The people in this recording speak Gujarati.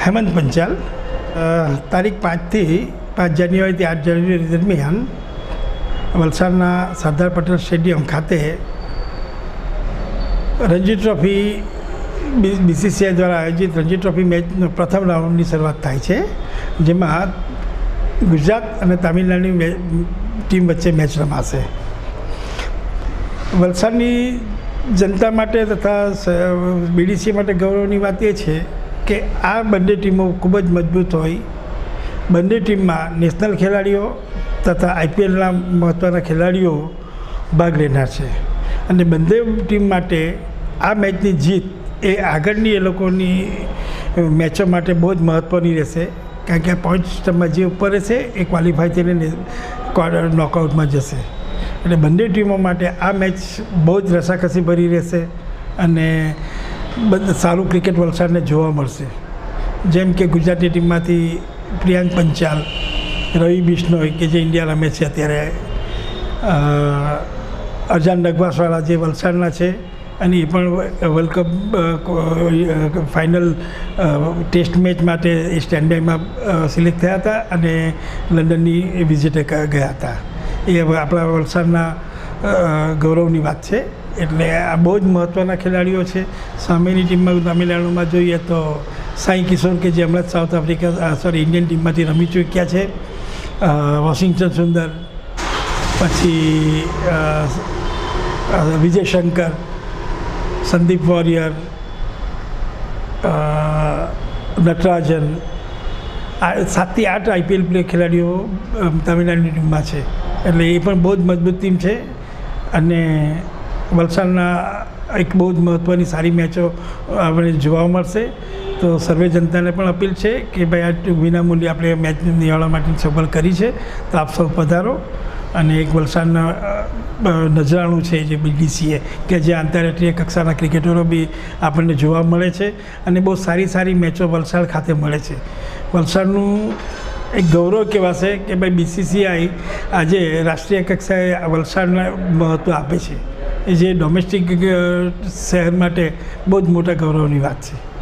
હેમંત પંચાલ તારીખ 5 જાન્યુઆરીથી 8 જાન્યુઆરી દરમિયાન વલસાડના સરદાર પટેલ સ્ટેડિયમ ખાતે રણજી ટ્રોફી BCCI દ્વારા આયોજિત રણજી ટ્રોફી મેચનો પ્રથમ રાઉન્ડની શરૂઆત થાય છે, જેમાં ગુજરાત અને તામિલનાડુની ટીમ વચ્ચે મેચ રમાશે. વલસાડની જનતા માટે તથા BDC માટે ગૌરવની વાત એ છે કે આ બંને ટીમો ખૂબ જ મજબૂત હોય. બંને ટીમમાં નેશનલ ખેલાડીઓ તથા IPLના મહત્ત્વના ખેલાડીઓ ભાગ લેનાર છે અને બંને ટીમ માટે આ મેચની જીત એ આગળની એ લોકોની મેચો માટે બહુ જ મહત્ત્વની રહેશે, કારણ કે આ પોઈન્ટ સિસ્ટમમાં જે ઉપર રહેશે એ ક્વોલિફાય થઈને નોકઆઉટમાં જશે. એટલે બંને ટીમો માટે આ મેચ બહુ જ રસાકસી ભરી રહેશે અને સારું ક્રિકેટ વલસાડને જોવા મળશે. જેમ કે ગુજરાતની ટીમમાંથી પ્રિયાંક પંચાલ, રવિ બિશ્નોઈ કે જે ઇન્ડિયા રમે છે અત્યારે, અજાન નગવાસવાળા જે વલસાડના છે અને એ પણ world cup final test match માટે એ સ્ટેન્ડ-બાયમાં સિલેક્ટ થયા હતા અને લંડનની વિઝિટે ગયા હતા. એ આપણા વલસાડના ગૌરવની વાત છે. એટલે આ બહુ જ મહત્ત્વના ખેલાડીઓ છે. સામેની ટીમમાં તમિલનાડુમાં જોઈએ તો સાઈ કિશોર કે જે હમણાં સાઉથ આફ્રિકા ઇન્ડિયન ટીમમાંથી રમી ચૂક્યા છે, વોશિંગ્ટન સુંદર, પછી વિજય શંકર, સંદીપ વોરિયર, નટરાજન, આ 7 થી 8 IPL ખેલાડીઓ તમિલનાડુની ટીમમાં છે. એટલે એ પણ બહુ જ મજબૂત ટીમ છે અને વલસાડના એક બહુ જ મહત્ત્વની સારી મેચો આપણે જોવા મળશે. તો સર્વે જનતાને પણ અપીલ છે કે ભાઈ આ વિનામૂલ્યે આપણે મેચ નિહાળવા માટેની સગવડ કરી છે, તો આપ સૌ પધારો. અને એક વલસાડના નજરાણું છે જે BDCA કે જે આંતરરાષ્ટ્રીય કક્ષાના ક્રિકેટરો બી આપણને જોવા મળે છે અને બહુ સારી મેચો વલસાડ ખાતે મળે છે. વલસાડનું એક ગૌરવ કહેવાશે કે ભાઈ BCCI આજે રાષ્ટ્રીય કક્ષાએ વલસાડને મહત્ત્વ આપે છે, એ જે ડોમેસ્ટિક શહેર માટે બહુ જ મોટા ગૌરવની વાત છે.